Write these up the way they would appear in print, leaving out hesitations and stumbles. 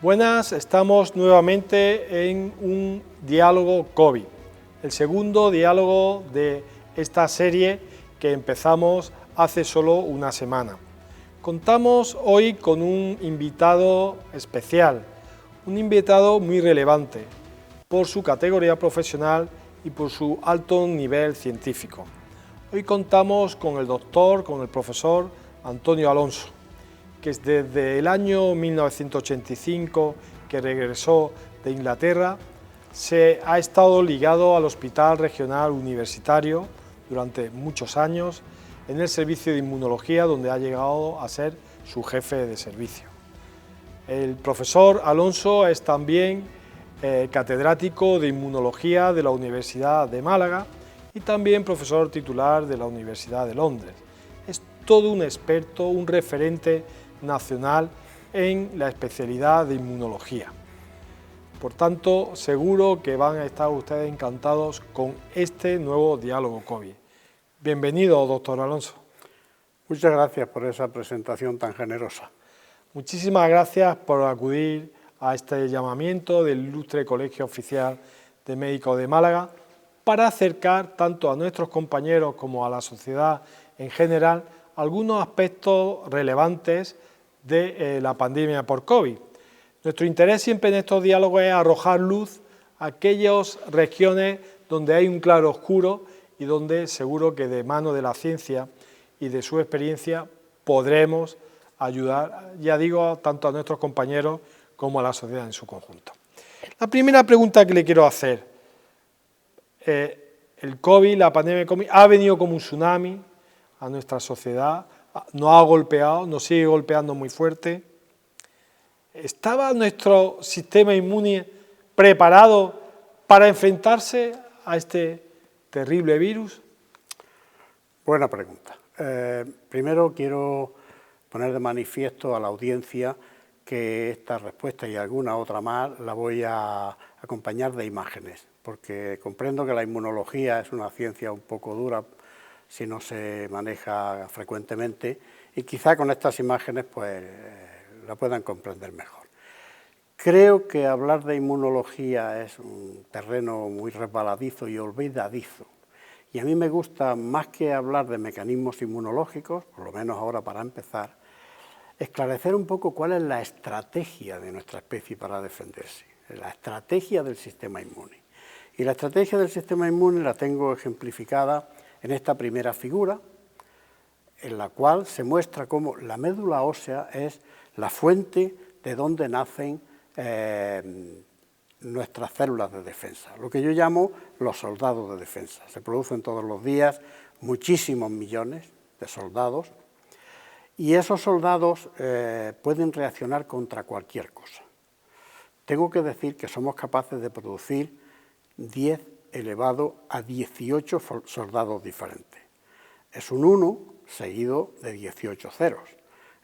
Buenas, estamos nuevamente en un diálogo COVID, el segundo diálogo de esta serie que empezamos hace solo una semana. Contamos hoy con un invitado especial, un invitado muy relevante por su categoría profesional y por su alto nivel científico. Hoy contamos con el profesor Antonio Alonso, que desde el año 1985 que regresó de Inglaterra, se ha estado ligado al Hospital Regional Universitario durante muchos años en el servicio de inmunología, donde ha llegado a ser su jefe de servicio. El profesor Alonso es también catedrático de inmunología de la Universidad de Málaga y también profesor titular de la Universidad de Londres. Es todo un experto, un referente nacional en la especialidad de inmunología. Por tanto, seguro que van a estar ustedes encantados con este nuevo diálogo COVID. Bienvenido, doctor Alonso. Muchas gracias por esa presentación tan generosa. Muchísimas gracias por acudir a este llamamiento del Ilustre Colegio Oficial de Médicos de Málaga para acercar tanto a nuestros compañeros como a la sociedad en general algunos aspectos relevantes de la pandemia por COVID. Nuestro interés siempre en estos diálogos es arrojar luz a aquellas regiones donde hay un claro oscuro y donde seguro que de mano de la ciencia y de su experiencia podremos ayudar, ya digo, tanto a nuestros compañeros como a la sociedad en su conjunto. La primera pregunta que le quiero hacer, el COVID, la pandemia de COVID, ha venido como un tsunami a nuestra sociedad, nos ha golpeado, nos sigue golpeando muy fuerte. ¿Estaba nuestro sistema inmune preparado para enfrentarse a este terrible virus? Buena pregunta. Primero quiero poner de manifiesto a la audiencia que esta respuesta y alguna otra más la voy a acompañar de imágenes, porque comprendo que la inmunología es una ciencia un poco dura si no se maneja frecuentemente, y quizá con estas imágenes pues la puedan comprender mejor. Creo que hablar de inmunología es un terreno muy resbaladizo y olvidadizo, y a mí me gusta, más que hablar de mecanismos inmunológicos, por lo menos ahora para empezar, esclarecer un poco cuál es la estrategia de nuestra especie para defenderse, la estrategia del sistema inmune. Y la estrategia del sistema inmune la tengo ejemplificada en esta primera figura, en la cual se muestra cómo la médula ósea es la fuente de donde nacen nuestras células de defensa, lo que yo llamo los soldados de defensa. Se producen todos los días muchísimos millones de soldados y esos soldados pueden reaccionar contra cualquier cosa. Tengo que decir que somos capaces de producir 10 elevado a 18 soldados diferentes. Es un 1 seguido de 18 ceros.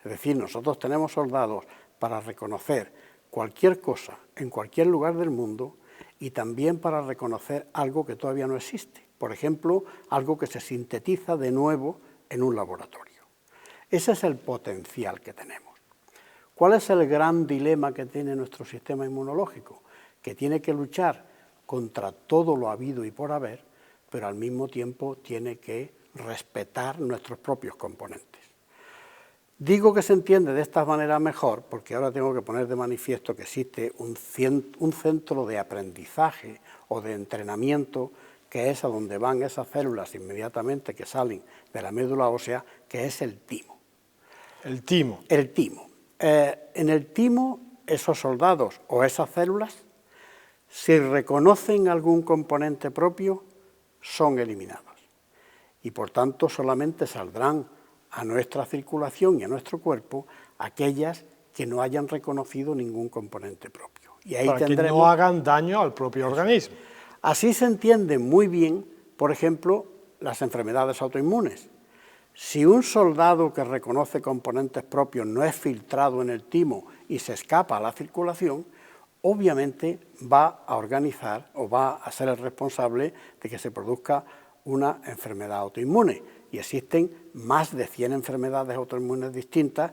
Es decir, nosotros tenemos soldados para reconocer cualquier cosa en cualquier lugar del mundo y también para reconocer algo que todavía no existe. Por ejemplo, algo que se sintetiza de nuevo en un laboratorio. Ese es el potencial que tenemos. ¿Cuál es el gran dilema que tiene nuestro sistema inmunológico? Que tiene que luchar contra todo lo habido y por haber, pero al mismo tiempo tiene que respetar nuestros propios componentes. Digo que se entiende de esta manera mejor porque ahora tengo que poner de manifiesto que existe un centro de aprendizaje o de entrenamiento que es a donde van esas células inmediatamente que salen de la médula ósea, que es el timo. El timo. El timo. En el timo, esos soldados o esas células, si reconocen algún componente propio, son eliminados. Y por tanto solamente saldrán a nuestra circulación y a nuestro cuerpo aquellas que no hayan reconocido ningún componente propio. Y ahí para que no hagan daño al propio organismo. Así se entiende muy bien, por ejemplo, las enfermedades autoinmunes. Si un soldado que reconoce componentes propios no es filtrado en el timo y se escapa a la circulación, obviamente va a organizar o va a ser el responsable de que se produzca una enfermedad autoinmune. Y existen más de 100 enfermedades autoinmunes distintas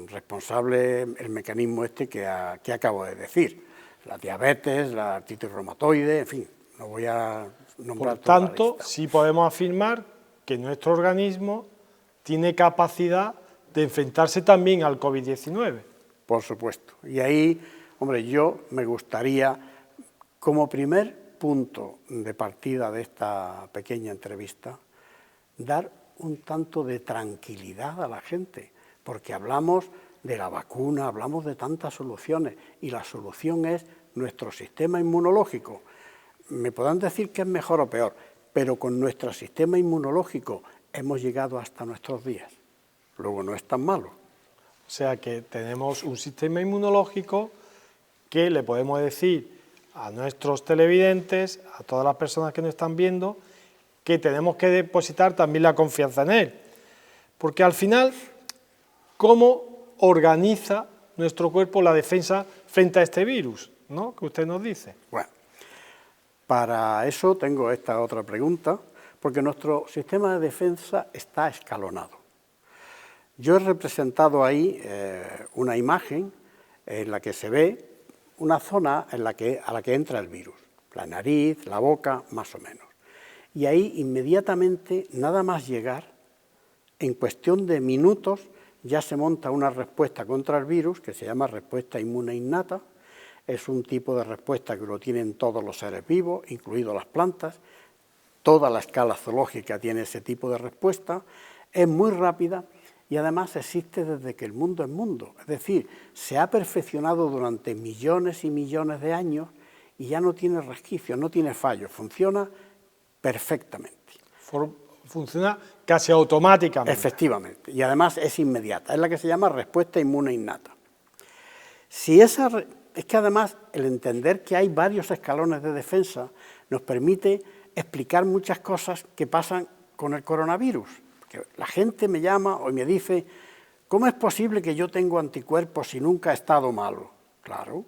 responsable el mecanismo este que acabo de decir, la diabetes, la artritis reumatoide, en fin, no voy a nombrar. Por tanto, sí podemos afirmar que nuestro organismo tiene capacidad de enfrentarse también al COVID-19. Por supuesto. Y ahí, hombre, yo me gustaría, como primer punto de partida de esta pequeña entrevista, dar un tanto de tranquilidad a la gente, porque hablamos de la vacuna, hablamos de tantas soluciones, y la solución es nuestro sistema inmunológico. Me podrán decir que es mejor o peor, pero con nuestro sistema inmunológico hemos llegado hasta nuestros días. Luego no es tan malo. O sea que tenemos un sistema inmunológico que le podemos decir a nuestros televidentes, a todas las personas que nos están viendo, que tenemos que depositar también la confianza en él. Porque al final, ¿cómo organiza nuestro cuerpo la defensa frente a este virus, ¿no?, que usted nos dice? Bueno, para eso tengo esta otra pregunta, porque nuestro sistema de defensa está escalonado. Yo he representado ahí una imagen en la que se ve una zona a la que entra el virus, la nariz, la boca, más o menos. Y ahí inmediatamente, nada más llegar, en cuestión de minutos, ya se monta una respuesta contra el virus que se llama respuesta inmune innata. Es un tipo de respuesta que lo tienen todos los seres vivos, incluidos las plantas. Toda la escala zoológica tiene ese tipo de respuesta. Es muy rápida y además existe desde que el mundo es mundo. Es decir, se ha perfeccionado durante millones y millones de años y ya no tiene resquicios, no tiene fallos, funciona perfectamente. Funciona casi automáticamente. Efectivamente, y además es inmediata, es la que se llama respuesta inmune innata. Es que además el entender que hay varios escalones de defensa nos permite explicar muchas cosas que pasan con el coronavirus. Porque la gente me llama o me dice, ¿cómo es posible que yo tengo anticuerpos si nunca he estado malo? Claro,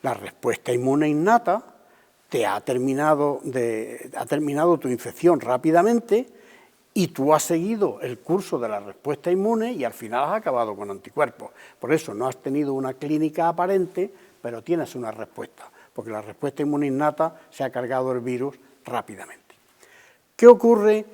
la respuesta inmune innata ha terminado tu infección rápidamente y tú has seguido el curso de la respuesta inmune y al final has acabado con anticuerpos. Por eso no has tenido una clínica aparente, pero tienes una respuesta, porque la respuesta inmune innata se ha cargado el virus rápidamente. ¿Qué ocurre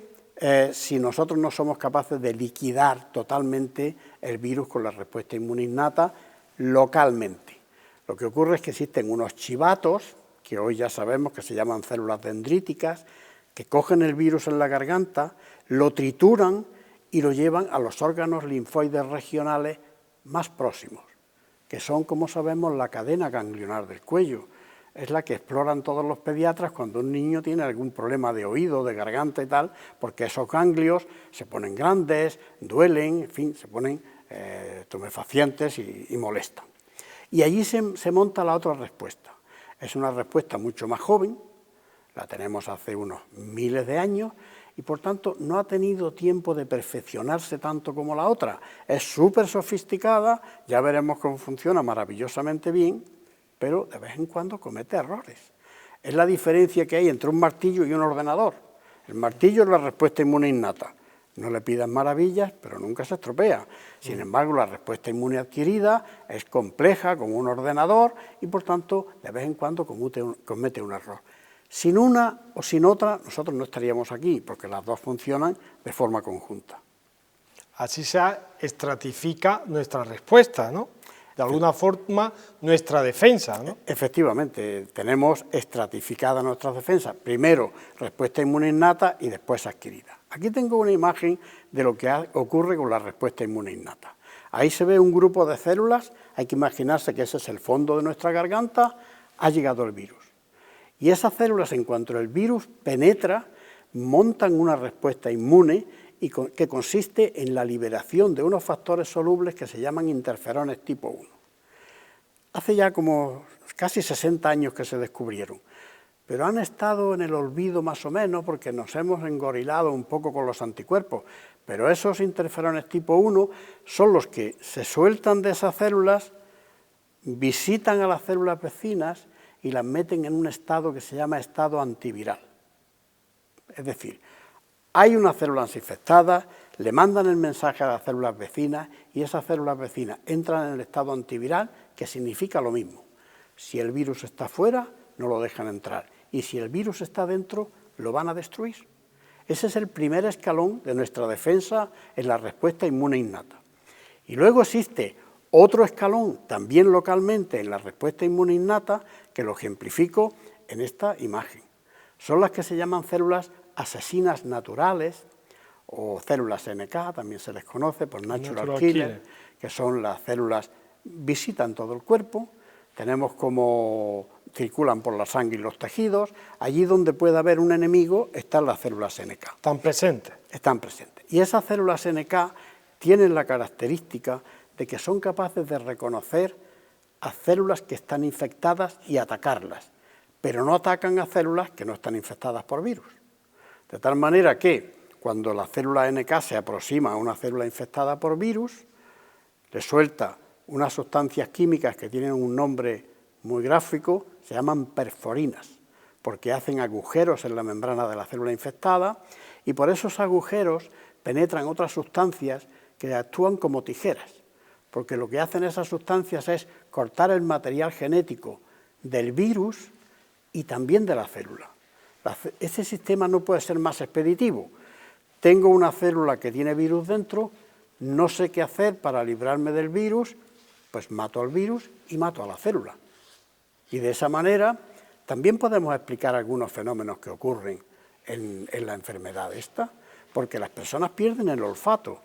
si nosotros no somos capaces de liquidar totalmente el virus con la respuesta inmune innata localmente? Lo que ocurre es que existen unos chivatos, que hoy ya sabemos que se llaman células dendríticas, que cogen el virus en la garganta, lo trituran y lo llevan a los órganos linfoides regionales más próximos, que son, como sabemos, la cadena ganglionar del cuello. Es la que exploran todos los pediatras cuando un niño tiene algún problema de oído, de garganta y tal, porque esos ganglios se ponen grandes, duelen, en fin, se ponen tumefacientes y molestan. Y allí se monta la otra respuesta. Es una respuesta mucho más joven, la tenemos hace unos miles de años, y por tanto no ha tenido tiempo de perfeccionarse tanto como la otra. Es súper sofisticada, ya veremos cómo funciona maravillosamente bien, pero de vez en cuando comete errores. Es la diferencia que hay entre un martillo y un ordenador. El martillo es la respuesta inmune innata. No le pidas maravillas, pero nunca se estropea. Sin embargo, la respuesta inmune adquirida es compleja como un ordenador y por tanto de vez en cuando comete un error. Sin una o sin otra, nosotros no estaríamos aquí, porque las dos funcionan de forma conjunta. Así se estratifica nuestra respuesta, ¿no? De alguna forma, nuestra defensa, ¿no? Efectivamente, tenemos estratificada nuestra defensa. Primero, respuesta inmune innata y después adquirida. Aquí tengo una imagen de lo que ocurre con la respuesta inmune innata. Ahí se ve un grupo de células, hay que imaginarse que ese es el fondo de nuestra garganta, ha llegado el virus. Y esas células, en cuanto el virus penetra, montan una respuesta inmune que consiste en la liberación de unos factores solubles que se llaman interferones tipo 1. Hace ya como casi 60 años que se descubrieron, pero han estado en el olvido más o menos porque nos hemos engorilado un poco con los anticuerpos, pero esos interferones tipo 1 son los que se sueltan de esas células, visitan a las células vecinas y las meten en un estado que se llama estado antiviral. Es decir, hay unas células infectadas, le mandan el mensaje a las células vecinas y esas células vecinas entran en el estado antiviral, que significa lo mismo. Si el virus está fuera, no lo dejan entrar, y si el virus está dentro, lo van a destruir. Ese es el primer escalón de nuestra defensa en la respuesta inmune innata. Y luego existe otro escalón, también localmente, en la respuesta inmune innata, que lo ejemplifico en esta imagen. Son las que se llaman células asesinas naturales, o células NK, también se les conoce por natural killer, que son las células que visitan todo el cuerpo. Tenemos como circulan por la sangre y los tejidos. Allí donde puede haber un enemigo están las células NK. Están presentes. Están presentes. Y esas células NK tienen la característica de que son capaces de reconocer a células que están infectadas y atacarlas, pero no atacan a células que no están infectadas por virus. De tal manera que cuando la célula NK se aproxima a una célula infectada por virus, le suelta unas sustancias químicas que tienen un nombre muy gráfico, se llaman perforinas, porque hacen agujeros en la membrana de la célula infectada y por esos agujeros penetran otras sustancias que actúan como tijeras, porque lo que hacen esas sustancias es cortar el material genético del virus y también de la célula. Ese sistema no puede ser más expeditivo. Tengo una célula que tiene virus dentro, no sé qué hacer para librarme del virus, pues mato al virus y mato a la célula. Y de esa manera también podemos explicar algunos fenómenos que ocurren en la enfermedad esta, porque las personas pierden el olfato.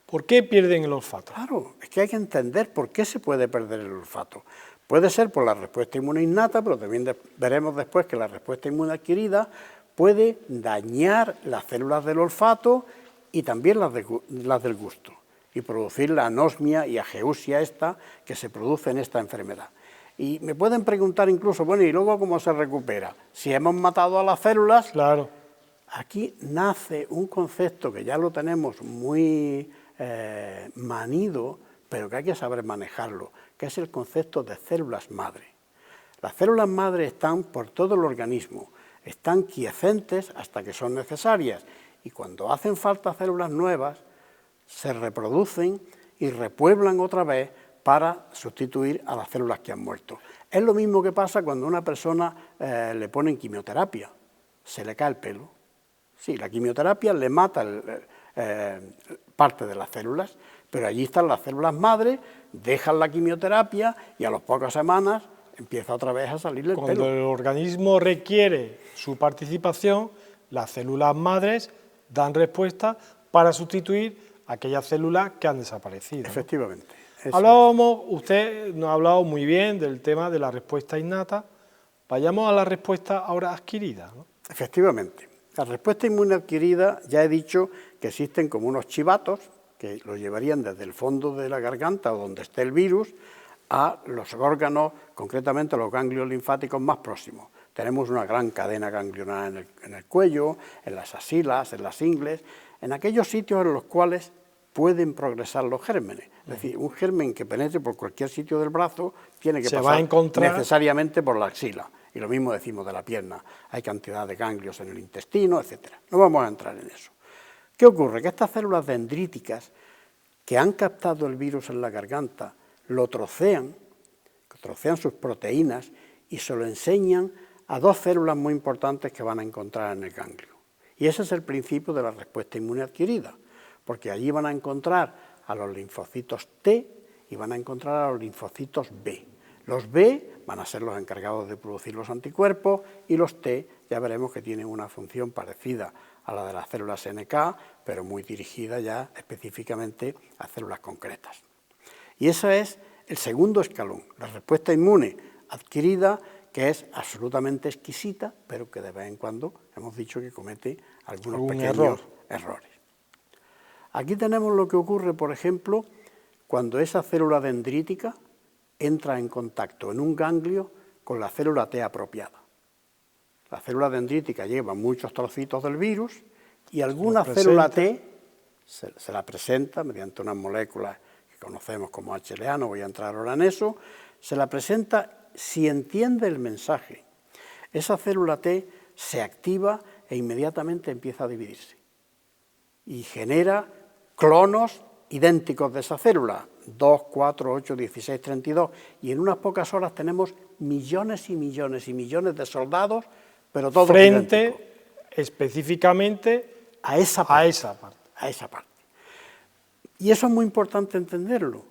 ¿Por qué pierden el olfato? Claro, es que hay que entender por qué se puede perder el olfato. Puede ser por la respuesta inmune innata, pero también veremos después que la respuesta inmune adquirida puede dañar las células del olfato y también las del gusto, y producir la anosmia y ageusia esta que se produce en esta enfermedad. Y me pueden preguntar incluso, bueno, ¿y luego cómo se recupera? Si hemos matado a las células, claro. Aquí nace un concepto que ya lo tenemos muy manido, pero que hay que saber manejarlo, que es el concepto de células madre. Las células madre están por todo el organismo, están quiescentes hasta que son necesarias y cuando hacen falta células nuevas se reproducen y repueblan otra vez para sustituir a las células que han muerto. Es lo mismo que pasa cuando a una persona le ponen quimioterapia, se le cae el pelo. Sí, la quimioterapia le mata parte de las células, pero allí están las células madre, dejan la quimioterapia y a las pocas semanas empieza otra vez a salirle el pelo. Cuando el organismo requiere su participación, las células madres dan respuesta para sustituir aquellas células que han desaparecido. Efectivamente. Usted nos ha hablado muy bien del tema de la respuesta innata. Vayamos a la respuesta ahora adquirida, ¿no? Efectivamente. La respuesta inmune adquirida, ya he dicho que existen como unos chivatos que lo llevarían desde el fondo de la garganta o donde esté el virus a los órganos, concretamente los ganglios linfáticos más próximos. Tenemos una gran cadena ganglionar en el cuello, en las axilas, en las ingles, en aquellos sitios en los cuales pueden progresar los gérmenes. Es decir, un germen que penetre por cualquier sitio del brazo tiene que pasar necesariamente por la axila. Y lo mismo decimos de la pierna. Hay cantidad de ganglios en el intestino, etc. No vamos a entrar en eso. ¿Qué ocurre? Que estas células dendríticas que han captado el virus en la garganta lo trocean sus proteínas y se lo enseñan a dos células muy importantes que van a encontrar en el ganglio. Y ese es el principio de la respuesta inmune adquirida, porque allí van a encontrar a los linfocitos T y van a encontrar a los linfocitos B. Los B van a ser los encargados de producir los anticuerpos y los T ya veremos que tienen una función parecida a la de las células NK, pero muy dirigida ya específicamente a células concretas. Y ese es el segundo escalón, la respuesta inmune adquirida, que es absolutamente exquisita, pero que de vez en cuando hemos dicho que comete algunos pequeños errores. Aquí tenemos lo que ocurre, por ejemplo, cuando esa célula dendrítica entra en contacto en un ganglio con la célula T apropiada. La célula dendrítica lleva muchos trocitos del virus y alguna célula T se la presenta mediante unas moléculas que conocemos como HLA, no voy a entrar ahora en eso, se la presenta si entiende el mensaje. Esa célula T se activa e inmediatamente empieza a dividirse. y genera clonos idénticos de esa célula, 2, 4, 8, 16, 32, y en unas pocas horas tenemos millones y millones y millones de soldados, pero todos idénticos. Específicamente a esa parte. Y eso es muy importante entenderlo,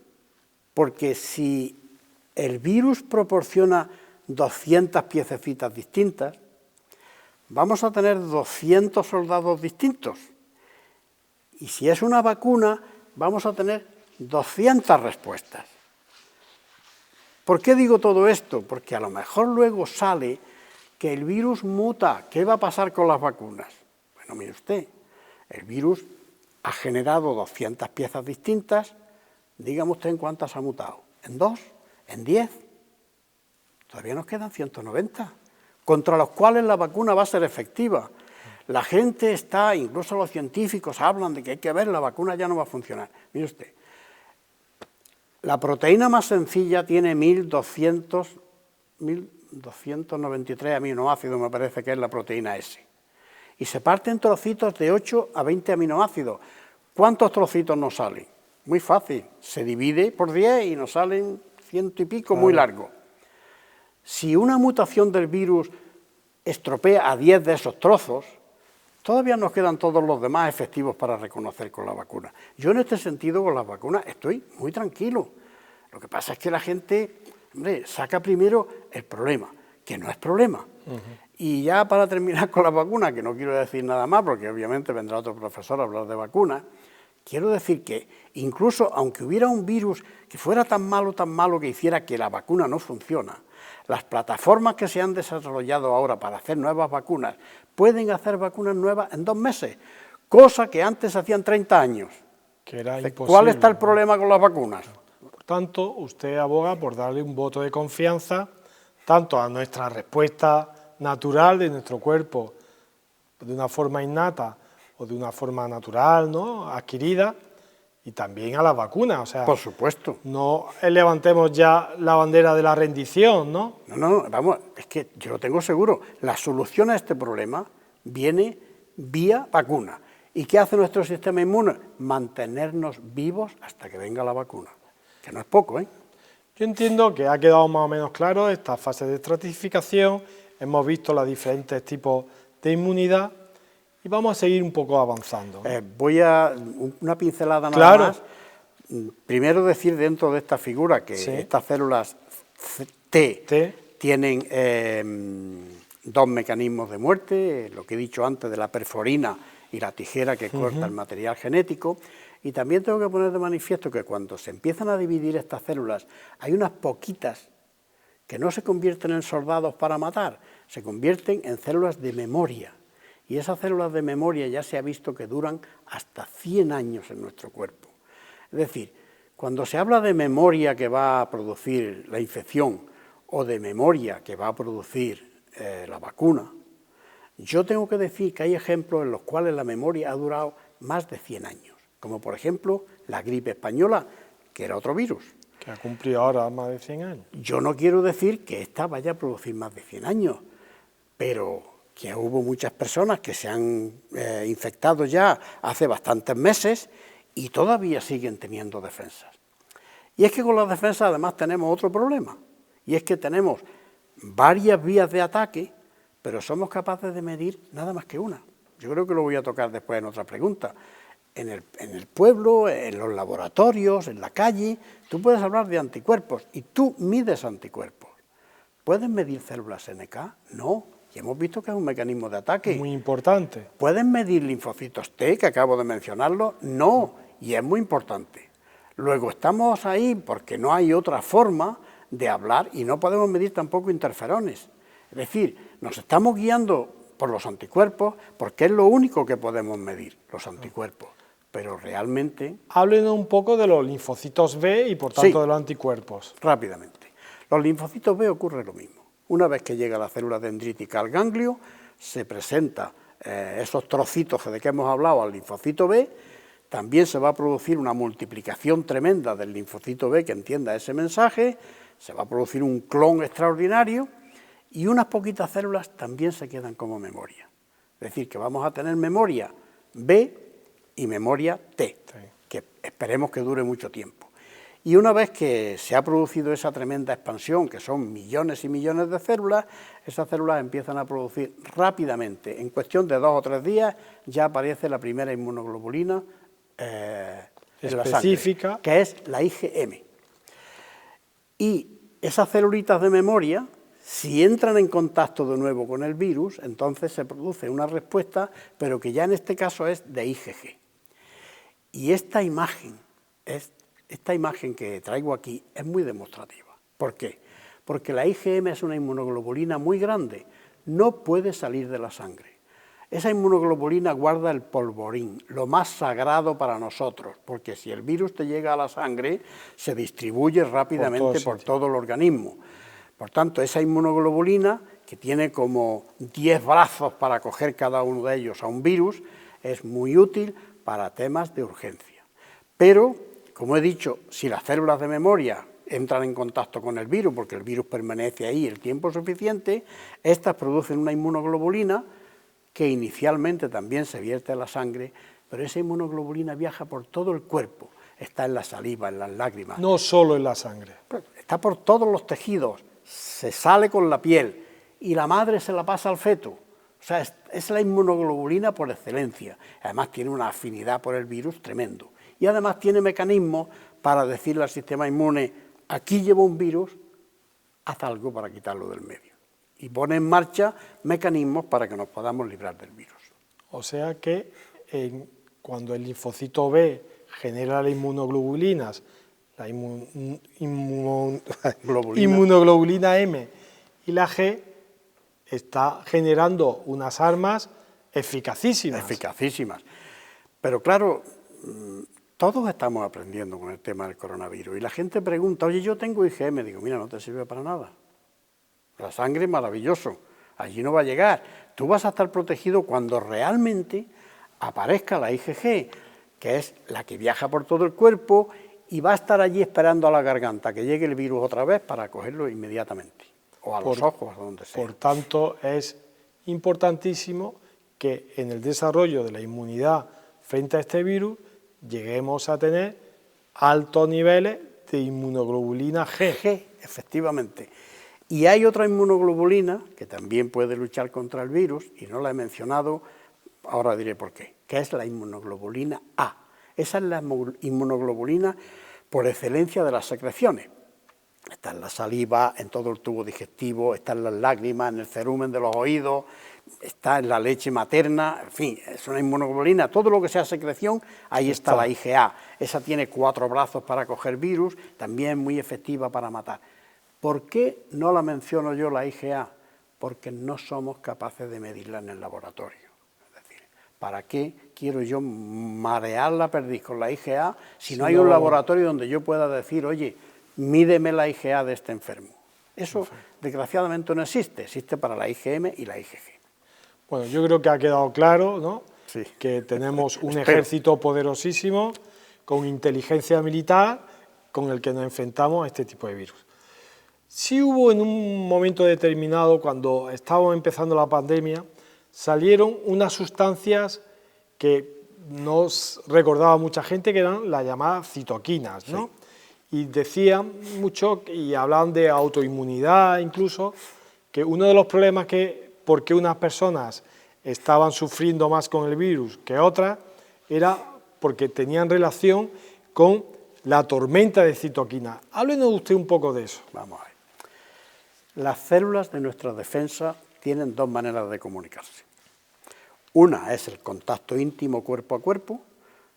porque si el virus proporciona 200 piececitas distintas, vamos a tener 200 soldados distintos. Y si es una vacuna, vamos a tener 200 respuestas. ¿Por qué digo todo esto? Porque a lo mejor luego sale que el virus muta. ¿Qué va a pasar con las vacunas? Bueno, mire usted, el virus ha generado 200 piezas distintas. Dígame usted en cuántas ha mutado. ¿En 2? ¿En 10? Todavía nos quedan 190, contra los cuales la vacuna va a ser efectiva. La gente está, incluso los científicos hablan de que hay que ver, la vacuna ya no va a funcionar. Mire usted, la proteína más sencilla tiene 1293 aminoácidos, me parece que es la proteína S. Y se parte en trocitos de 8 a 20 aminoácidos. ¿Cuántos trocitos nos salen? Muy fácil, se divide por 10 y nos salen 100 y pico, muy largo. Si una mutación del virus estropea a 10 de esos trozos, todavía nos quedan todos los demás efectivos para reconocer con la vacuna. Yo en este sentido con las vacunas estoy muy tranquilo. Lo que pasa es que la gente, hombre, saca primero el problema, que no es problema. Y ya para terminar con las vacunas, que no quiero decir nada más, porque obviamente vendrá otro profesor a hablar de vacunas, quiero decir que incluso aunque hubiera un virus que fuera tan malo que hiciera que la vacuna no funciona, las plataformas que se han desarrollado ahora para hacer nuevas vacunas pueden hacer vacunas nuevas en 2 meses, cosa que antes hacían 30 años. Que era imposible. ¿Cuál está el problema con las vacunas? Por tanto, usted aboga por darle un voto de confianza tanto a nuestra respuesta natural de nuestro cuerpo, de una forma innata o de una forma natural, ¿no?, adquirida, y también a las vacunas. O sea, por supuesto. No levantemos ya la bandera de la rendición, ¿no? No, vamos, es que yo lo tengo seguro. La solución a este problema viene vía vacuna. ¿Y qué hace nuestro sistema inmune? Mantenernos vivos hasta que venga la vacuna, que no es poco, ¿eh? Yo entiendo que ha quedado más o menos claro esta fase de estratificación, hemos visto los diferentes tipos de inmunidad y vamos a seguir un poco avanzando. Voy a una pincelada nada más. Primero decir dentro de esta figura que estas células T tienen 2 mecanismos de muerte, lo que he dicho antes de la perforina y la tijera que corta el material genético. Y también tengo que poner de manifiesto que cuando se empiezan a dividir estas células, hay unas poquitas que no se convierten en soldados para matar, se convierten en células de memoria. Y esas células de memoria ya se ha visto que duran hasta 100 años en nuestro cuerpo. Es decir, cuando se habla de memoria que va a producir la infección o de memoria que va a producir la vacuna, yo tengo que decir que hay ejemplos en los cuales la memoria ha durado más de 100 años, como por ejemplo la gripe española, que era otro virus. Que ha cumplido ahora más de 100 años. Yo no quiero decir que esta vaya a producir más de 100 años, pero que hubo muchas personas que se han infectado ya hace bastantes meses y todavía siguen teniendo defensas. Y es que con las defensas además tenemos otro problema, y es que tenemos varias vías de ataque, pero somos capaces de medir nada más que una. Yo creo que lo voy a tocar después en otra pregunta. En el pueblo, en los laboratorios, en la calle, tú puedes hablar de anticuerpos y tú mides anticuerpos. ¿Puedes medir células NK? No. Y hemos visto que es un mecanismo de ataque. Muy importante. ¿Pueden medir linfocitos T, que acabo de mencionarlo? No, y es muy importante. Luego estamos ahí porque no hay otra forma de hablar y no podemos medir tampoco interferones. Es decir, nos estamos guiando por los anticuerpos porque es lo único que podemos medir, los anticuerpos. Pero realmente... Háblenos un poco de los linfocitos B y por tanto de los anticuerpos. Rápidamente. Los linfocitos B ocurre lo mismo. Una vez que llega la célula dendrítica al ganglio, se presenta esos trocitos de que hemos hablado al linfocito B, también se va a producir una multiplicación tremenda del linfocito B que entienda ese mensaje, se va a producir un clon extraordinario y unas poquitas células también se quedan como memoria. Es decir, que vamos a tener memoria B y memoria T, que esperemos que dure mucho tiempo. Y una vez que se ha producido esa tremenda expansión, que son millones y millones de células, esas células empiezan a producir rápidamente, en cuestión de 2 o 3 días, ya aparece la primera inmunoglobulina en la sangre, que es la IgM. Y esas celulitas de memoria, si entran en contacto de nuevo con el virus, entonces se produce una respuesta, pero que ya en este caso es de IgG. Y esta imagen que traigo aquí es muy demostrativa. ¿Por qué? Porque la IgM es una inmunoglobulina muy grande, no puede salir de la sangre. Esa inmunoglobulina guarda el polvorín, lo más sagrado para nosotros, porque si el virus te llega a la sangre, se distribuye rápidamente por todo el organismo. Por tanto, esa inmunoglobulina, que tiene como 10 brazos para coger cada uno de ellos a un virus, es muy útil para temas de urgencia. Pero, como he dicho, si las células de memoria entran en contacto con el virus, porque el virus permanece ahí el tiempo suficiente, estas producen una inmunoglobulina que inicialmente también se vierte a la sangre, pero esa inmunoglobulina viaja por todo el cuerpo, está en la saliva, en las lágrimas. No solo en la sangre. Está por todos los tejidos, se sale con la piel y la madre se la pasa al feto. O sea, es la inmunoglobulina por excelencia. Además tiene una afinidad por el virus tremendo. Y además tiene mecanismos para decirle al sistema inmune, aquí llevo un virus, haz algo para quitarlo del medio. Y pone en marcha mecanismos para que nos podamos librar del virus. O sea que cuando el linfocito B genera las inmunoglobulinas, la inmunoglobulina M y la G, está generando unas armas eficacísimas. Eficacísimas. Pero claro, todos estamos aprendiendo con el tema del coronavirus. Y la gente pregunta, oye, yo tengo IgM. Digo, mira, no te sirve para nada. La sangre es maravilloso, allí no va a llegar. Tú vas a estar protegido cuando realmente aparezca la IgG, que es la que viaja por todo el cuerpo y va a estar allí esperando a la garganta que llegue el virus otra vez para cogerlo inmediatamente, o a los ojos, a donde sea. Por tanto, es importantísimo que en el desarrollo de la inmunidad frente a este virus lleguemos a tener altos niveles de inmunoglobulina G. G, efectivamente. Y hay otra inmunoglobulina que también puede luchar contra el virus, y no la he mencionado, ahora diré por qué, que es la inmunoglobulina A. Esa es la inmunoglobulina por excelencia de las secreciones. Está en la saliva, en todo el tubo digestivo, está en las lágrimas, en el cerumen de los oídos, está en la leche materna, en fin, es una inmunoglobulina, todo lo que sea secreción, ahí está la IgA. Esa tiene 4 brazos para coger virus, también muy efectiva para matar. ¿Por qué no la menciono yo, la IgA? Porque no somos capaces de medirla en el laboratorio. Es decir, ¿para qué quiero yo marear la perdiz con la IgA si no hay un laboratorio donde yo pueda decir, oye, mídeme la IgA de este enfermo? Eso, desgraciadamente, no existe. Existe para la IgM y la IgG. Bueno, yo creo que ha quedado claro, ¿no? Sí. Que tenemos un ejército poderosísimo, con inteligencia militar, con el que nos enfrentamos a este tipo de virus. Sí hubo en un momento determinado, cuando estábamos empezando la pandemia, salieron unas sustancias que nos recordaba mucha gente, que eran las llamadas citoquinas, ¿no? Sí. Y decían mucho, y hablaban de autoinmunidad incluso, que uno de los problemas por qué unas personas estaban sufriendo más con el virus que otras, era porque tenían relación con la tormenta de citoquinas. Háblenos usted un poco de eso. Vamos a ver. Las células de nuestra defensa tienen 2 maneras de comunicarse. Una es el contacto íntimo cuerpo a cuerpo,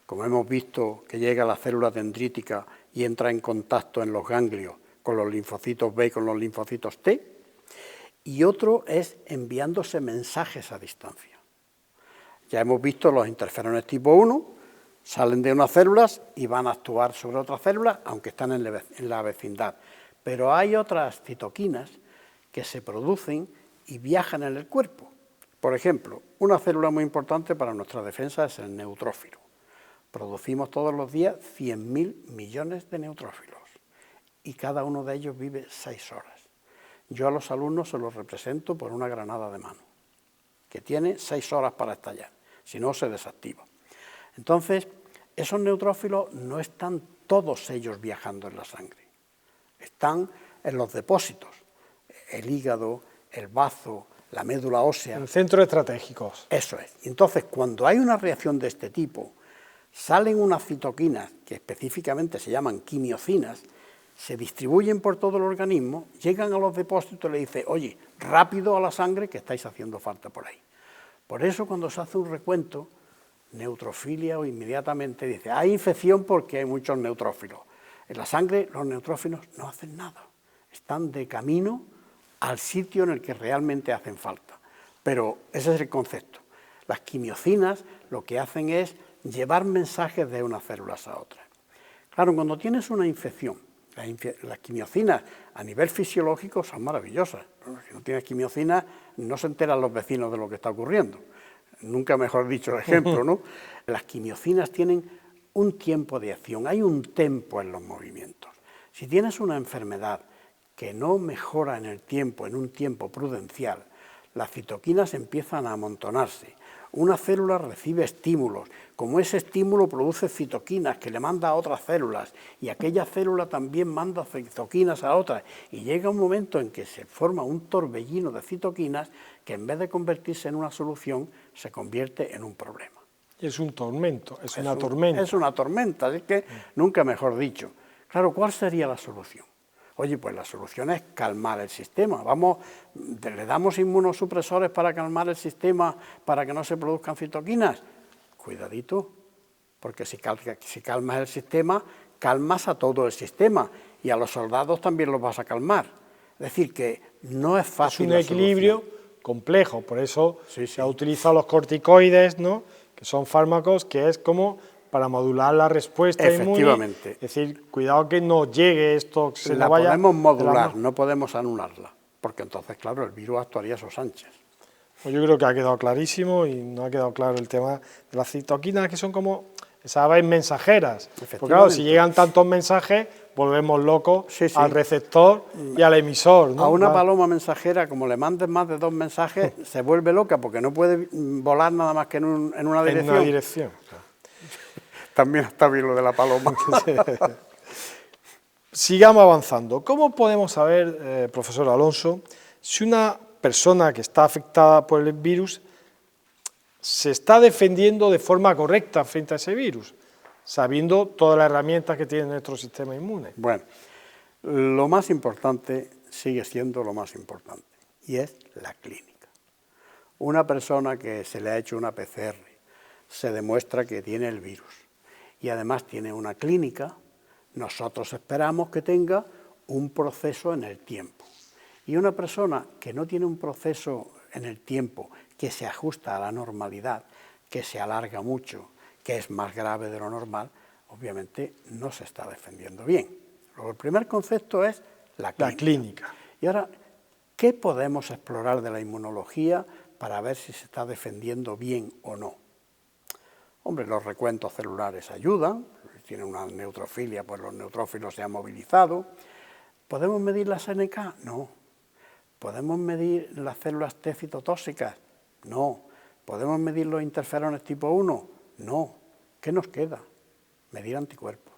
como hemos visto que llega a la célula dendrítica y entra en contacto en los ganglios con los linfocitos B y con los linfocitos T, y otro es enviándose mensajes a distancia. Ya hemos visto los interferones tipo 1, salen de unas células y van a actuar sobre otras células, aunque están en la vecindad. Pero hay otras citoquinas que se producen y viajan en el cuerpo. Por ejemplo, una célula muy importante para nuestra defensa es el neutrófilo. Producimos todos los días 100.000 millones de neutrófilos y cada uno de ellos vive 6 horas. Yo a los alumnos se los represento por una granada de mano, que tiene 6 horas para estallar, si no se desactiva. Entonces, esos neutrófilos no están todos ellos viajando en la sangre, están en los depósitos, el hígado, el bazo, la médula ósea. En centros estratégicos. Eso es. Entonces, cuando hay una reacción de este tipo, salen unas citoquinas que específicamente se llaman quimiocinas, se distribuyen por todo el organismo, llegan a los depósitos y le dicen, oye, rápido a la sangre que estáis haciendo falta por ahí. Por eso cuando se hace un recuento, neutrofilia o inmediatamente dice, hay infección porque hay muchos neutrófilos. En la sangre los neutrófilos no hacen nada, están de camino al sitio en el que realmente hacen falta. Pero ese es el concepto. Las quimiocinas lo que hacen es llevar mensajes de unas células a otras. Claro, cuando tienes una infección, las quimiocinas a nivel fisiológico son maravillosas. Si no tienes quimiocinas, no se enteran los vecinos de lo que está ocurriendo. Nunca mejor dicho el ejemplo, ¿no? Las quimiocinas tienen un tiempo de acción, hay un tempo en los movimientos. Si tienes una enfermedad que no mejora en el tiempo, en un tiempo prudencial, las citoquinas empiezan a amontonarse. Una célula recibe estímulos, como ese estímulo produce citoquinas que le manda a otras células y aquella célula también manda citoquinas a otras y llega un momento en que se forma un torbellino de citoquinas que en vez de convertirse en una solución se convierte en un problema. Es un tormento, es una tormenta. Es una tormenta, así que nunca mejor dicho. Claro, ¿cuál sería la solución? Oye, pues la solución es calmar el sistema. ¿Le damos inmunosupresores para calmar el sistema para que no se produzcan citoquinas? Cuidadito, porque si calmas el sistema, calmas a todo el sistema y a los soldados también los vas a calmar. Es decir, que no es fácil. Es un equilibrio complejo, por eso se ha utilizado los corticoides, ¿no? Que son fármacos que es como para modular la respuesta inmune. Es decir, cuidado que no llegue esto, que se la vaya. Podemos modular, no podemos anularla, porque entonces, claro, el virus actuaría a sus anchas. Pues yo creo que ha quedado clarísimo y no ha quedado claro el tema de las citoquinas, que son como esas aves mensajeras. Porque claro, si llegan tantos mensajes, volvemos locos al receptor y al emisor, ¿no? A una paloma mensajera, como le mandes más de 2 mensajes, se vuelve loca porque no puede volar nada más que en una dirección. En una dirección, claro. También está bien lo de la paloma. Sigamos avanzando. ¿Cómo podemos saber, profesor Alonso, si una persona que está afectada por el virus se está defendiendo de forma correcta frente a ese virus, sabiendo todas las herramientas que tiene nuestro sistema inmune? Bueno, lo más importante sigue siendo lo más importante, y es la clínica. Una persona que se le ha hecho una PCR, se demuestra que tiene el virus, y además tiene una clínica, nosotros esperamos que tenga un proceso en el tiempo. Y una persona que no tiene un proceso en el tiempo que se ajusta a la normalidad, que se alarga mucho, que es más grave de lo normal, obviamente no se está defendiendo bien. Luego, el primer concepto es la clínica. Y ahora, ¿qué podemos explorar de la inmunología para ver si se está defendiendo bien o no? Hombre, los recuentos celulares ayudan, si tiene una neutrofilia, pues los neutrófilos se han movilizado. ¿Podemos medir la SNK? No. ¿Podemos medir las células T citotóxicas? No. ¿Podemos medir los interferones tipo 1? No. ¿Qué nos queda? Medir anticuerpos.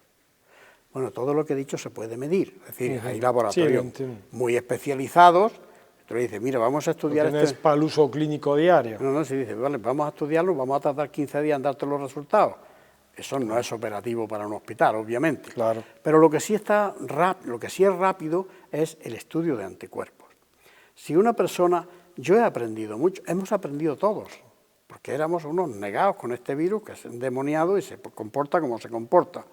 Bueno, todo lo que he dicho se puede medir, es decir, hay laboratorios muy especializados. Tú le dices, mira, vamos a estudiar esto. No es para el uso clínico diario. No, se dice, vale, vamos a estudiarlo, vamos a tardar 15 días en darte los resultados. Eso no es operativo para un hospital, obviamente. Claro. Pero lo que sí es rápido es el estudio de anticuerpos. Si una persona, yo he aprendido mucho, hemos aprendido todos, porque éramos unos negados con este virus que es endemoniado y se comporta como se comporta.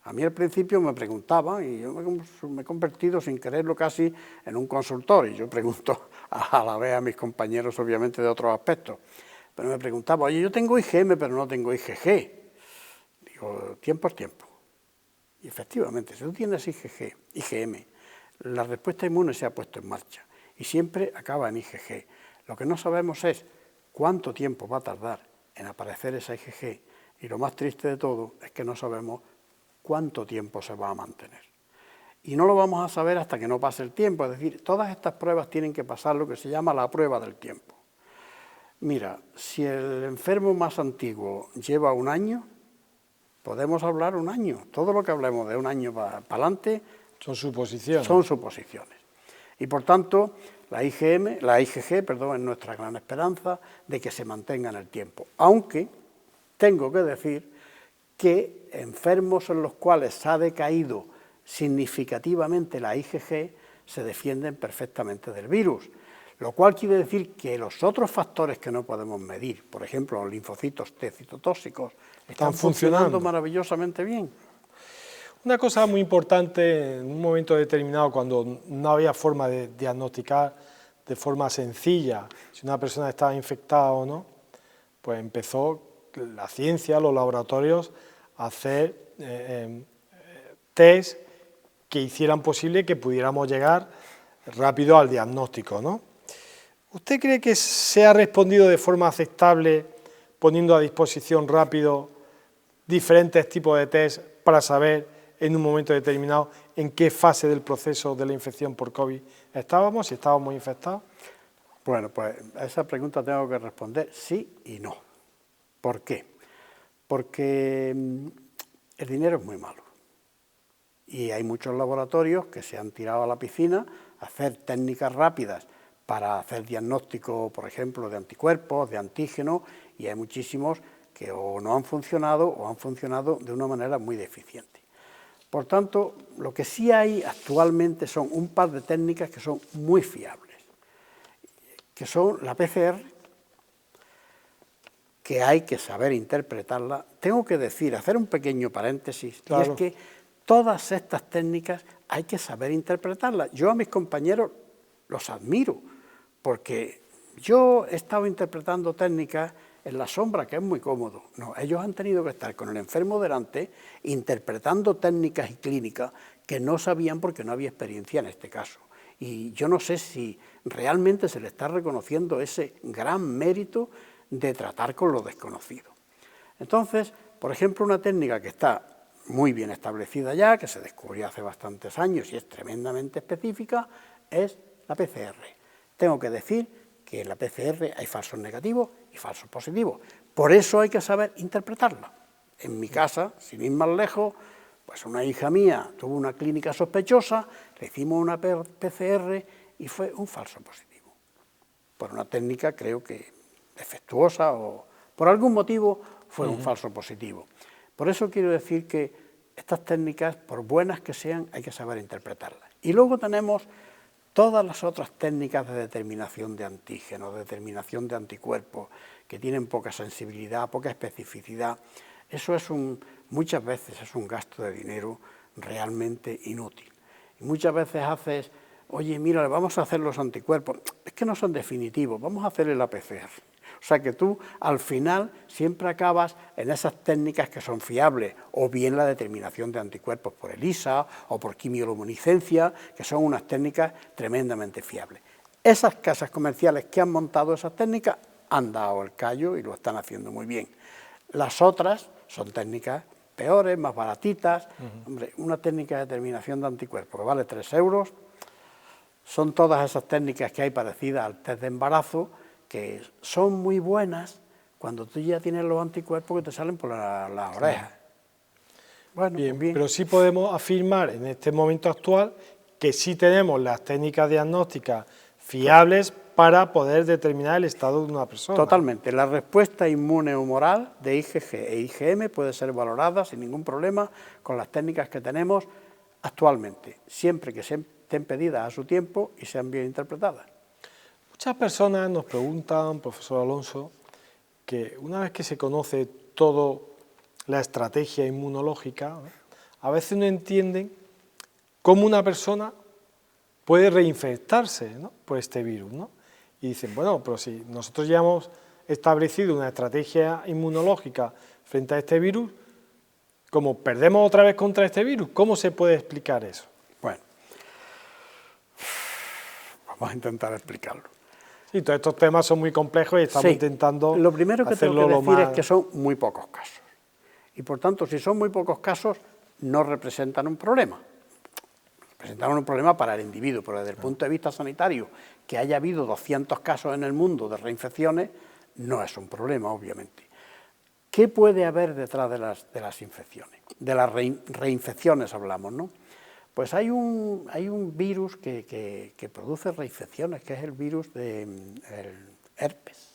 A mí al principio me preguntaban, y yo me he convertido sin quererlo casi en un consultor, y yo pregunto a la vez a mis compañeros obviamente de otros aspectos, pero me preguntaba, oye, yo tengo IgM pero no tengo IgG. Digo, tiempo es tiempo. Y efectivamente, si tú tienes IgM, la respuesta inmune se ha puesto en marcha y siempre acaba en IgG. Lo que no sabemos es cuánto tiempo va a tardar en aparecer esa IgG, y lo más triste de todo es que no sabemos cuánto tiempo se va a mantener. Y no lo vamos a saber hasta que no pase el tiempo, es decir, todas estas pruebas tienen que pasar lo que se llama la prueba del tiempo. Mira, si el enfermo más antiguo lleva 1 año, Podemos hablar un año, todo lo que hablemos de un año para adelante son suposiciones. Son suposiciones. Y por tanto, la IgG, es nuestra gran esperanza de que se mantenga en el tiempo. Aunque tengo que decir que enfermos en los cuales se ha decaído significativamente la IgG se defienden perfectamente del virus, lo cual quiere decir que los otros factores que no podemos medir, por ejemplo, los linfocitos T citotóxicos, están funcionando maravillosamente bien. Una cosa muy importante en un momento determinado, cuando no había forma de diagnosticar de forma sencilla si una persona estaba infectada o no, pues empezó la ciencia, los laboratorios, a hacer test que hicieran posible que pudiéramos llegar rápido al diagnóstico, ¿no? ¿Usted cree que se ha respondido de forma aceptable poniendo a disposición rápido diferentes tipos de test para saber en un momento determinado en qué fase del proceso de la infección por COVID estábamos, si estábamos infectados? Bueno, pues a esa pregunta tengo que responder sí y no. ¿Por qué? Porque el dinero es muy malo y hay muchos laboratorios que se han tirado a la piscina a hacer técnicas rápidas para hacer diagnóstico, por ejemplo, de anticuerpos, de antígenos, y hay muchísimos que o no han funcionado o han funcionado de una manera muy deficiente. Por tanto, lo que sí hay actualmente son un par de técnicas que son muy fiables, que son la PCR, que hay que saber interpretarla. Tengo que decir, hacer un pequeño paréntesis, claro. Y es que todas estas técnicas hay que saber interpretarlas. Yo a mis compañeros los admiro, porque yo he estado interpretando técnicas en la sombra, que es muy cómodo. No, ellos han tenido que estar con el enfermo delante interpretando técnicas y clínicas que no sabían porque no había experiencia en este caso. Y yo no sé si realmente se le está reconociendo ese gran mérito de tratar con lo desconocido. Entonces, por ejemplo, una técnica que está muy bien establecida ya, que se descubrió hace bastantes años y es tremendamente específica, es la PCR. Tengo que decir que en la PCR hay falsos negativos y falsos positivos. Por eso hay que saber interpretarla. En mi casa, sin ir más lejos, pues una hija mía tuvo una clínica sospechosa, le hicimos una PCR y fue un falso positivo. Por una técnica, creo que defectuosa o por algún motivo fue un falso positivo. Por eso quiero decir que estas técnicas, por buenas que sean, hay que saber interpretarlas. Y luego tenemos todas las otras técnicas de determinación de antígenos, de determinación de anticuerpos, que tienen poca sensibilidad, poca especificidad. Eso es muchas veces es un gasto de dinero realmente inútil. Y muchas veces haces, oye, mira, le vamos a hacer los anticuerpos, es que no son definitivos, vamos a hacerle la PCR. O sea que tú, al final, siempre acabas en esas técnicas que son fiables, o bien la determinación de anticuerpos por ELISA o por quimioluminiscencia, que son unas técnicas tremendamente fiables. Esas casas comerciales que han montado esas técnicas han dado el callo y lo están haciendo muy bien. Las otras son técnicas peores, más baratitas. Hombre, una técnica de determinación de anticuerpos que vale 3 euros, son todas esas técnicas que hay parecidas al test de embarazo, que son muy buenas cuando tú ya tienes los anticuerpos que te salen por las orejas. Bueno, bien, pero sí podemos afirmar en este momento actual que sí tenemos las técnicas diagnósticas fiables para poder determinar el estado de una persona. Totalmente. La respuesta inmune humoral de IgG e IgM puede ser valorada sin ningún problema con las técnicas que tenemos actualmente, siempre que estén pedidas a su tiempo y sean bien interpretadas. Muchas personas nos preguntan, profesor Alonso, que una vez que se conoce toda la estrategia inmunológica, a veces no entienden cómo una persona puede reinfectarse, ¿no?, por este virus, ¿no? Y dicen, bueno, pero si nosotros ya hemos establecido una estrategia inmunológica frente a este virus, ¿cómo perdemos otra vez contra este virus? ¿Cómo se puede explicar eso? Bueno, vamos a intentar explicarlo. Sí, todos estos temas son muy complejos y estamos intentando lo primero que tengo que decir es que son muy pocos casos. Y por tanto, si son muy pocos casos, no representan un problema. Representan un problema para el individuo, pero desde el punto de vista sanitario, que haya habido 200 casos en el mundo de reinfecciones, no es un problema, obviamente. ¿Qué puede haber detrás de las infecciones? De las reinfecciones hablamos, ¿no? Pues hay un virus que produce reinfecciones, que es el virus del herpes,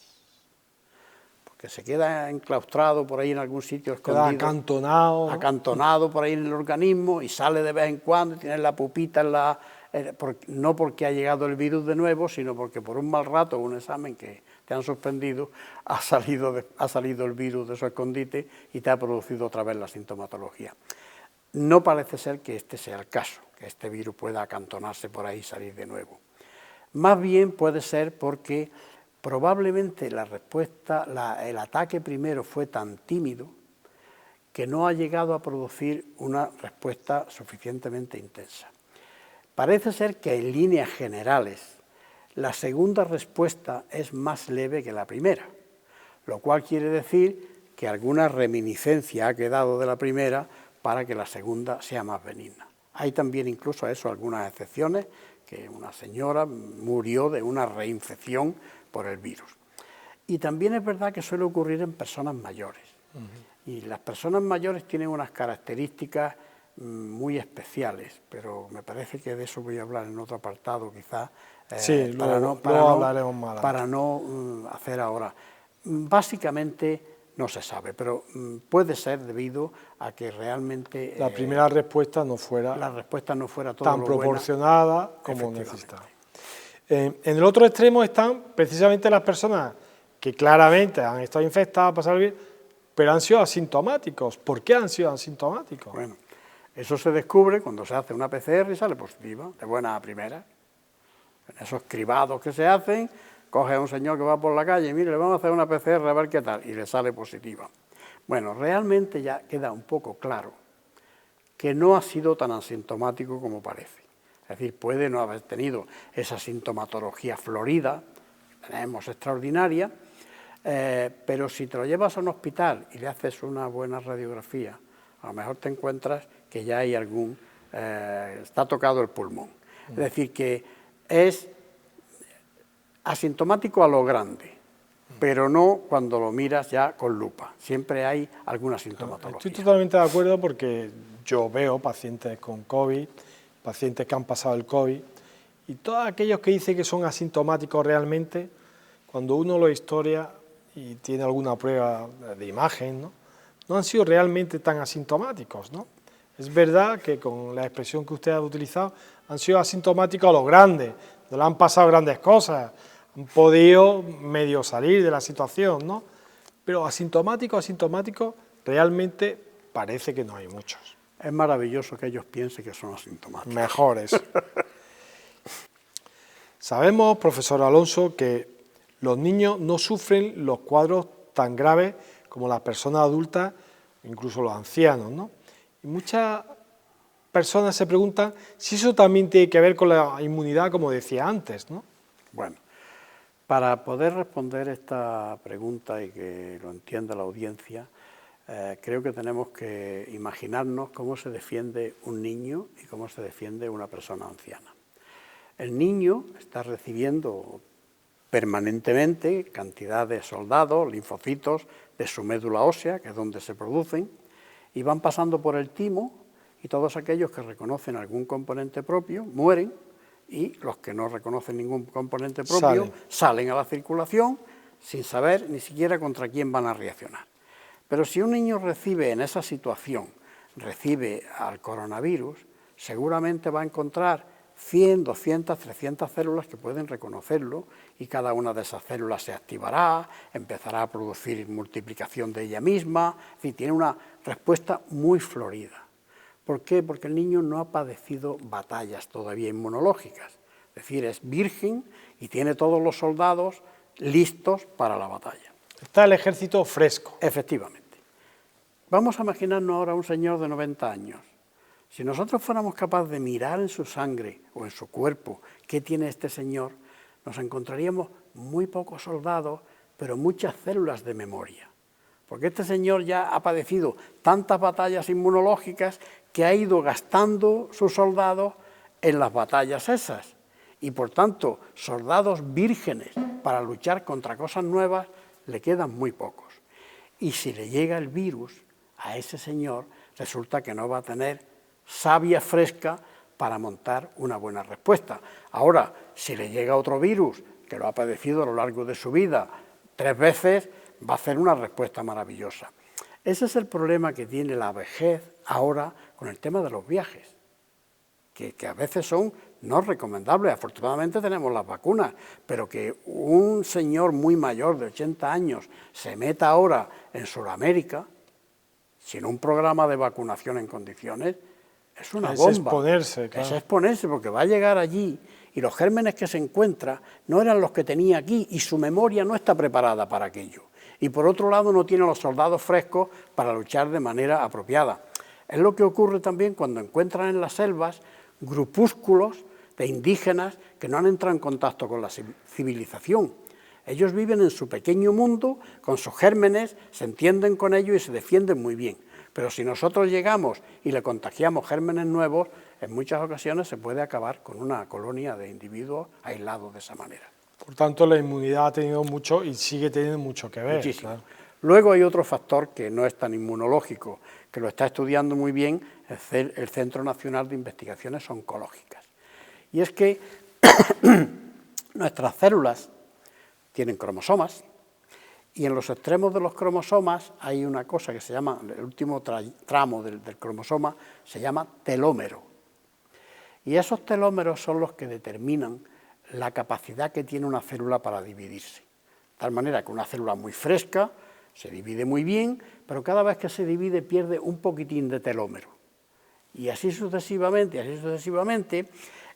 porque se queda enclaustrado por ahí en algún sitio escondido. Queda acantonado. Acantonado por ahí en el organismo y sale de vez en cuando y tiene la pupita en la... no porque ha llegado el virus de nuevo, sino porque por un mal rato, un examen que te han suspendido, ha salido el virus de su escondite y te ha producido otra vez la sintomatología. No parece ser que este sea el caso, que este virus pueda acantonarse por ahí y salir de nuevo. Más bien puede ser porque probablemente la respuesta, el ataque primero fue tan tímido que no ha llegado a producir una respuesta suficientemente intensa. Parece ser que en líneas generales la segunda respuesta es más leve que la primera, lo cual quiere decir que alguna reminiscencia ha quedado de la primera para que la segunda sea más benigna. Hay también incluso a eso algunas excepciones, que una señora murió de una reinfección por el virus. Y también es verdad que suele ocurrir en personas mayores. Y las personas mayores tienen unas características muy especiales, pero me parece que de eso voy a hablar en otro apartado quizás, sí, para no hacer ahora. Básicamente no se sabe, pero puede ser debido a que realmente la primera respuesta no fuera tan proporcionada como necesitaba. En el otro extremo están precisamente las personas que claramente han estado infectadas, pasado bien, pero han sido asintomáticos. ¿Por qué han sido asintomáticos? Bueno, eso se descubre cuando se hace una PCR y sale positiva, de buena a primera. En esos cribados que se hacen, coge a un señor que va por la calle y mire, le vamos a hacer una PCR a ver qué tal, y le sale positiva. Bueno, realmente ya queda un poco claro que no ha sido tan asintomático como parece. Es decir, puede no haber tenido esa sintomatología florida, que tenemos extraordinaria, pero si te lo llevas a un hospital y le haces una buena radiografía, a lo mejor te encuentras que ya hay está tocado el pulmón. Es decir, que es asintomático a lo grande, pero no cuando lo miras ya con lupa. Siempre hay alguna sintomatología. Estoy totalmente de acuerdo porque yo veo pacientes con COVID, pacientes que han pasado el COVID, y todos aquellos que dicen que son asintomáticos realmente, cuando uno lo historia y tiene alguna prueba de imagen, no han sido realmente tan asintomáticos, ¿no? Es verdad que con la expresión que usted ha utilizado, han sido asintomáticos a lo grande, no le han pasado grandes cosas, han podido medio salir de la situación, ¿no? Pero asintomáticos, realmente parece que no hay muchos. Es maravilloso que ellos piensen que son asintomáticos. Mejores. Sabemos, profesor Alonso, que los niños no sufren los cuadros tan graves como las personas adultas, incluso los ancianos, ¿no? Y muchas personas se preguntan si eso también tiene que ver con la inmunidad, como decía antes, ¿no? Bueno, para poder responder esta pregunta y que lo entienda la audiencia, creo que tenemos que imaginarnos cómo se defiende un niño y cómo se defiende una persona anciana. El niño está recibiendo permanentemente cantidad de soldados, linfocitos de su médula ósea, que es donde se producen, y van pasando por el timo, y todos aquellos que reconocen algún componente propio mueren, y los que no reconocen ningún componente propio salen a la circulación sin saber ni siquiera contra quién van a reaccionar. Pero si un niño recibe en esa situación, recibe al coronavirus, seguramente va a encontrar 100, 200, 300 células que pueden reconocerlo y cada una de esas células se activará, empezará a producir multiplicación de ella misma, es decir, tiene una respuesta muy florida. ¿Por qué? Porque el niño no ha padecido batallas todavía inmunológicas, es decir, es virgen y tiene todos los soldados listos para la batalla. Está el ejército fresco. Efectivamente. Vamos a imaginarnos ahora a un señor de 90 años. Si nosotros fuéramos capaces de mirar en su sangre o en su cuerpo qué tiene este señor, nos encontraríamos muy pocos soldados, pero muchas células de memoria. Porque este señor ya ha padecido tantas batallas inmunológicas que ha ido gastando sus soldados en las batallas esas. Y por tanto, soldados vírgenes para luchar contra cosas nuevas le quedan muy pocos. Y si le llega el virus a ese señor, resulta que no va a tener savia fresca para montar una buena respuesta. Ahora, si le llega otro virus que lo ha padecido a lo largo de su vida 3 veces, va a hacer una respuesta maravillosa. Ese es el problema que tiene la vejez ahora con el tema de los viajes, que a veces son no recomendables. Afortunadamente tenemos las vacunas, pero que un señor muy mayor de 80 años se meta ahora en Sudamérica sin un programa de vacunación en condiciones, es una bomba. Es exponerse, claro. Es exponerse, porque va a llegar allí y los gérmenes que se encuentra no eran los que tenía aquí y su memoria no está preparada para aquello. Y por otro lado no tiene los soldados frescos para luchar de manera apropiada. Es lo que ocurre también cuando encuentran en las selvas grupúsculos de indígenas que no han entrado en contacto con la civilización. Ellos viven en su pequeño mundo, con sus gérmenes, se entienden con ellos y se defienden muy bien. Pero si nosotros llegamos y le contagiamos gérmenes nuevos, en muchas ocasiones se puede acabar con una colonia de individuos aislados de esa manera. Por tanto, la inmunidad ha tenido mucho y sigue teniendo mucho que ver. Muchísimo. Claro. Luego hay otro factor que no es tan inmunológico, que lo está estudiando muy bien el Centro Nacional de Investigaciones Oncológicas. Y es que nuestras células tienen cromosomas y en los extremos de los cromosomas hay una cosa que se llama, el último tramo del cromosoma se llama telómero. Y esos telómeros son los que determinan la capacidad que tiene una célula para dividirse. De tal manera que una célula muy fresca se divide muy bien, pero cada vez que se divide pierde un poquitín de telómero. Y así sucesivamente,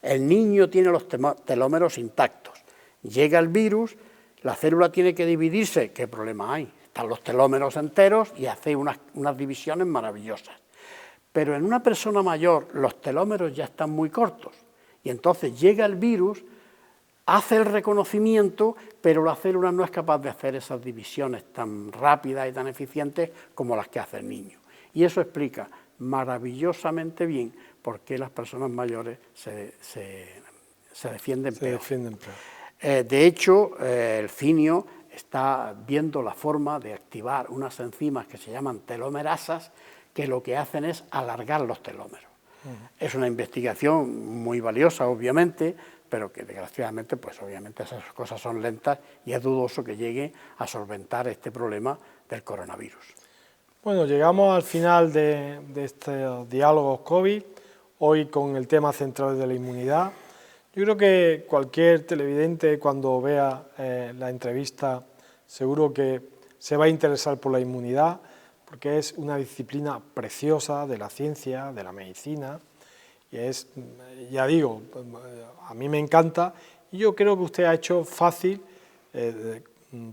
el niño tiene los telómeros intactos. Llega el virus, la célula tiene que dividirse, ¿qué problema hay? Están los telómeros enteros y hace unas divisiones maravillosas. Pero en una persona mayor los telómeros ya están muy cortos y entonces llega el virus, hace el reconocimiento, pero la célula no es capaz de hacer esas divisiones tan rápidas y tan eficientes como las que hace el niño. Y eso explica maravillosamente bien por qué las personas mayores se defienden peor. De hecho, el cinio está viendo la forma de activar unas enzimas que se llaman telomerasas, que lo que hacen es alargar los telómeros. Es una investigación muy valiosa, obviamente, pero que desgraciadamente, pues obviamente esas cosas son lentas y es dudoso que llegue a solventar este problema del coronavirus. Bueno, llegamos al final de estos diálogos COVID, hoy con el tema central de la inmunidad. Yo creo que cualquier televidente cuando vea la entrevista seguro que se va a interesar por la inmunidad, porque es una disciplina preciosa de la ciencia, de la medicina, y es, ya digo, a mí me encanta, y yo creo que usted ha hecho fácil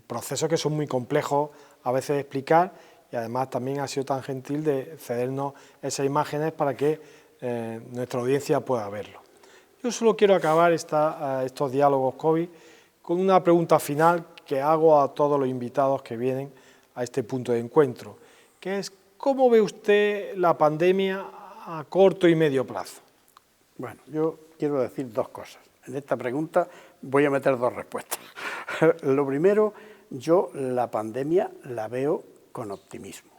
procesos que son muy complejos a veces de explicar, y además también ha sido tan gentil de cedernos esas imágenes para que nuestra audiencia pueda verlo. Yo solo quiero acabar estos diálogos COVID con una pregunta final que hago a todos los invitados que vienen a este punto de encuentro, que es, ¿cómo ve usted la pandemia a corto y medio plazo? Bueno, yo quiero decir dos cosas. En esta pregunta voy a meter dos respuestas. Lo primero, yo la pandemia la veo con optimismo,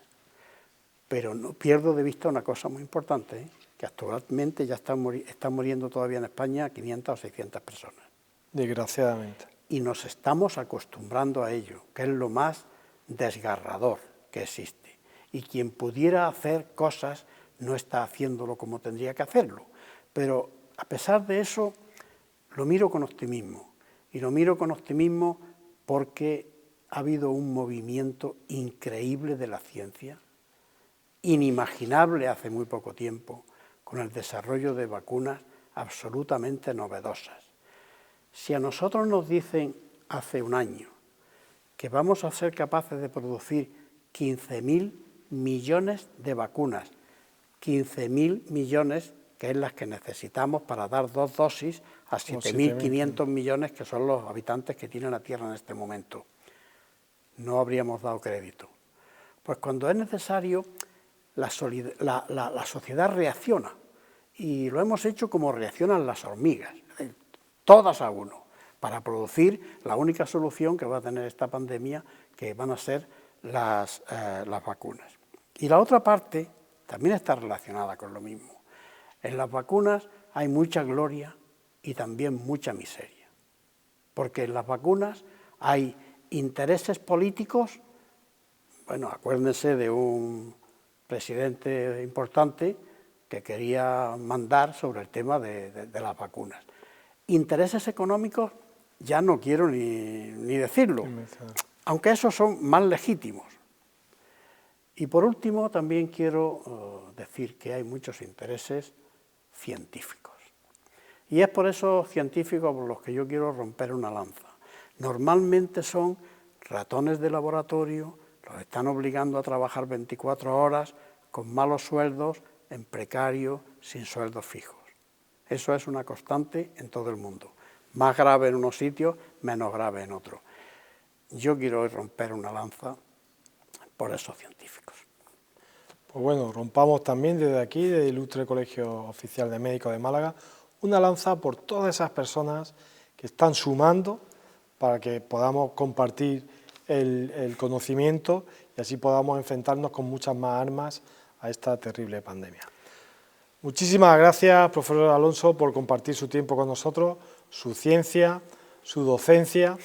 pero no pierdo de vista una cosa muy importante, que actualmente ya están muriendo todavía en España 500 o 600 personas. Desgraciadamente. Y nos estamos acostumbrando a ello, que es lo más desgarrador que existe. Y quien pudiera hacer cosas no está haciéndolo como tendría que hacerlo. Pero a pesar de eso, lo miro con optimismo. Y lo miro con optimismo porque ha habido un movimiento increíble de la ciencia, inimaginable hace muy poco tiempo, con el desarrollo de vacunas absolutamente novedosas. Si a nosotros nos dicen hace un año que vamos a ser capaces de producir 15.000 millones de vacunas, 15.000 millones que es las que necesitamos para dar 2 dosis a 7.500 millones que son los habitantes que tiene la Tierra en este momento, no habríamos dado crédito. Pues cuando es necesario, la sociedad reacciona, y lo hemos hecho como reaccionan las hormigas, todas a uno, para producir la única solución que va a tener esta pandemia, que van a ser las vacunas. Y la otra parte también está relacionada con lo mismo. En las vacunas hay mucha gloria y también mucha miseria, porque en las vacunas hay intereses políticos. Bueno, acuérdense de un presidente importante que quería mandar sobre el tema de las vacunas. Intereses económicos ya no quiero ni decirlo, aunque esos son más legítimos. Y por último también quiero decir que hay muchos intereses científicos. Y es por esos científicos por los que yo quiero romper una lanza. Normalmente son ratones de laboratorio, los están obligando a trabajar 24 horas con malos sueldos, en precario, sin sueldos fijos. Eso es una constante en todo el mundo. Más grave en unos sitios, menos grave en otros. Yo quiero romper una lanza por esos científicos. Pues bueno, rompamos también desde aquí, desde el Ilustre Colegio Oficial de Médicos de Málaga, una lanza por todas esas personas que están sumando para que podamos compartir el conocimiento y así podamos enfrentarnos con muchas más armas a esta terrible pandemia. Muchísimas gracias, profesor Alonso, por compartir su tiempo con nosotros, su ciencia, su docencia,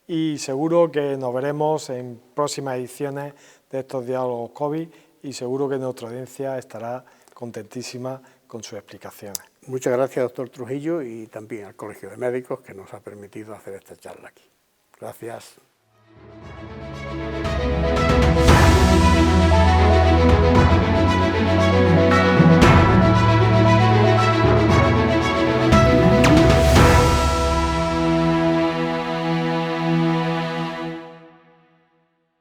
y seguro que nos veremos en próximas ediciones de estos diálogos COVID y seguro que nuestra audiencia estará contentísima con sus explicaciones. Muchas gracias, doctor Trujillo, y también al Colegio de Médicos que nos ha permitido hacer esta charla aquí. Gracias.